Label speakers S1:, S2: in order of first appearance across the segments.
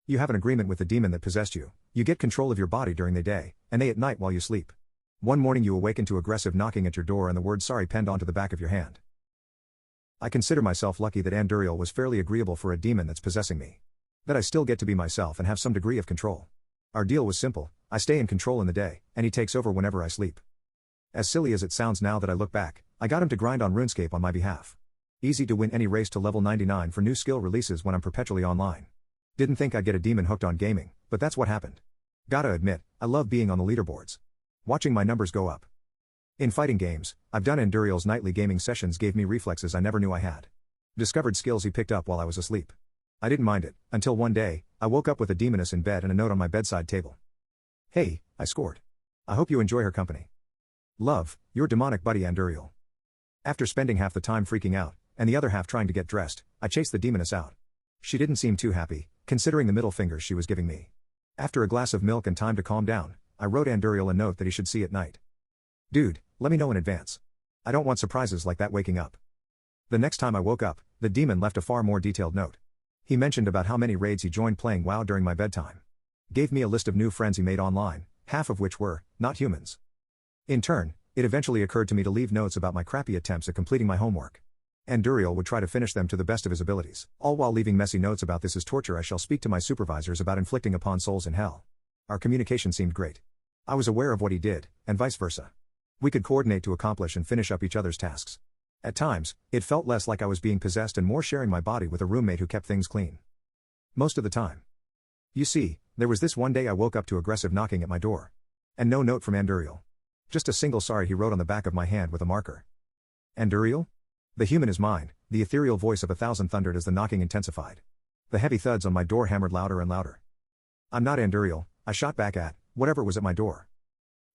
S1: You have an agreement with the demon that possessed you. You get control of your body during the day, and they at night while you sleep. One morning you awaken to aggressive knocking at your door and the word sorry penned onto the back of your hand. I consider myself lucky that Anduriel was fairly agreeable for a demon that's possessing me. That I still get to be myself and have some degree of control. Our deal was simple: I stay in control in the day, and he takes over whenever I sleep. As silly as it sounds now that I look back, I got him to grind on RuneScape on my behalf. Easy to win any race to level 99 for new skill releases when I'm perpetually online. Didn't think I'd get a demon hooked on gaming, but that's what happened. Gotta admit, I love being on the leaderboards. Watching my numbers go up. In fighting games, I've done Anduriel's nightly gaming sessions gave me reflexes I never knew I had. Discovered skills he picked up while I was asleep. I didn't mind it, until one day, I woke up with a demoness in bed and a note on my bedside table. Hey, I scored. I hope you enjoy her company. Love, your demonic buddy Anduriel. After spending half the time freaking out, and the other half trying to get dressed, I chased the demoness out. She didn't seem too happy, considering the middle fingers she was giving me. After a glass of milk and time to calm down, I wrote Anduriel a note that he should see at night. Dude, let me know in advance. I don't want surprises like that waking up. The next time I woke up, the demon left a far more detailed note. He mentioned about how many raids he joined playing WoW during my bedtime. Gave me a list of new friends he made online, half of which were not humans. In turn, it eventually occurred to me to leave notes about my crappy attempts at completing my homework. Anduriel would try to finish them to the best of his abilities, all while leaving messy notes about this as torture I shall speak to my supervisors about inflicting upon souls in hell. Our communication seemed great. I was aware of what he did, and vice versa. We could coordinate to accomplish and finish up each other's tasks. At times, it felt less like I was being possessed and more sharing my body with a roommate who kept things clean. Most of the time. You see, there was this one day I woke up to aggressive knocking at my door. And no note from Anduriel. Just a single sorry he wrote on the back of my hand with a marker. Anduriel? The human is mine, the ethereal voice of 1,000 thundered as the knocking intensified. The heavy thuds on my door hammered louder and louder. I'm not Anduriel, I shot back at whatever was at my door.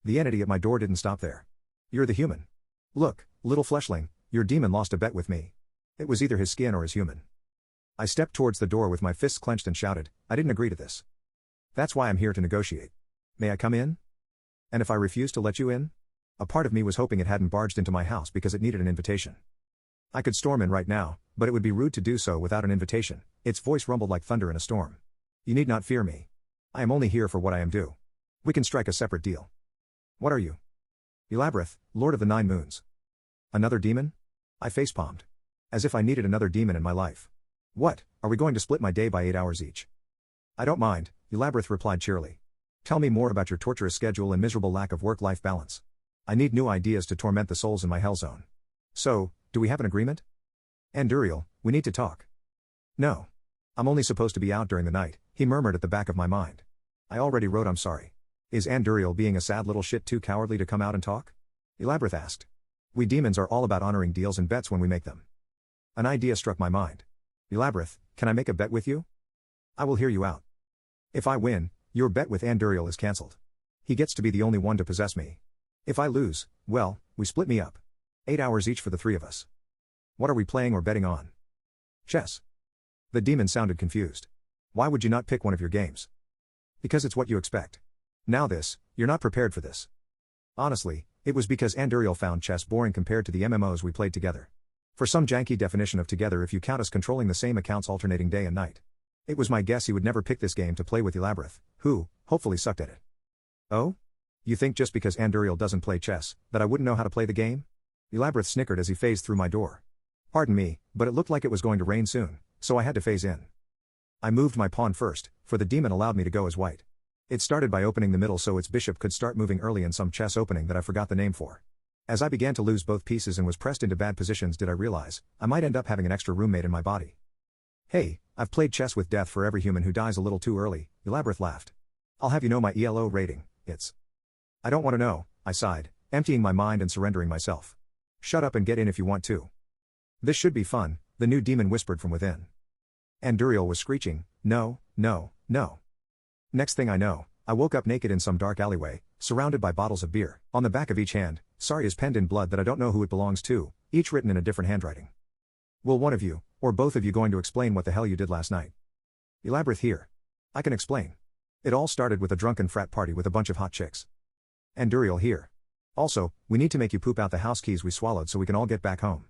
S1: The entity at my door didn't stop there. You're the human. Look, little fleshling, your demon lost a bet with me. It was either his skin or his human. I stepped towards the door with my fists clenched and shouted, I didn't agree to this. That's why I'm here to negotiate. May I come in? And if I refuse to let you in? A part of me was hoping it hadn't barged into my house because it needed an invitation. I could storm in right now, but it would be rude to do so without an invitation. Its voice rumbled like thunder in a storm. You need not fear me. I am only here for what I am due. We can strike a separate deal. What are you? Elabrith, Lord of the Nine Moons. Another demon? I facepalmed. As if I needed another demon in my life. What, are we going to split my day by 8 hours each? I don't mind, Elabrith replied cheerily. Tell me more about your torturous schedule and miserable lack of work-life balance. I need new ideas to torment the souls in my hell zone. So, do we have an agreement? Anduriel, we need to talk. No. I'm only supposed to be out during the night, he murmured at the back of my mind. I already wrote I'm sorry. Is Anduriel being a sad little shit too cowardly to come out and talk? Elabrith asked. We demons are all about honoring deals and bets when we make them. An idea struck my mind. Elabrith, can I make a bet with you? I will hear you out. If I win, your bet with Anduriel is cancelled. He gets to be the only one to possess me. If I lose, well, we split me up. 8 hours each for the three of us. What are we playing or betting on? Chess. The demon sounded confused. Why would you not pick one of your games? Because it's what you expect. Now this, you're not prepared for this. Honestly, it was because Anduriel found chess boring compared to the MMOs we played together. For some janky definition of together if you count us controlling the same accounts alternating day and night. It was my guess he would never pick this game to play with Elabrith, who, hopefully sucked at it. Oh? You think just because Anduriel doesn't play chess, that I wouldn't know how to play the game? Elabrith snickered as he phased through my door. Pardon me, but it looked like it was going to rain soon, so I had to phase in. I moved my pawn first, for the demon allowed me to go as white. It started by opening the middle so its bishop could start moving early in some chess opening that I forgot the name for. As I began to lose both pieces and was pressed into bad positions did I realize, I might end up having an extra roommate in my body. Hey, I've played chess with death for every human who dies a little too early, Elabrith laughed. I'll have you know my ELO rating, it's... I don't want to know, I sighed, emptying my mind and surrendering myself. Shut up and get in if you want to. This should be fun, the new demon whispered from within. Anduriel was screeching, no, no, no. Next thing I know, I woke up naked in some dark alleyway, surrounded by bottles of beer. On the back of each hand, sorry is penned in blood that I don't know who it belongs to, each written in a different handwriting. Will one of you, or both of you going to explain what the hell you did last night? Elabrith here. I can explain. It all started with a drunken frat party with a bunch of hot chicks. Anduriel here. Also, we need to make you poop out the house keys we swallowed so we can all get back home.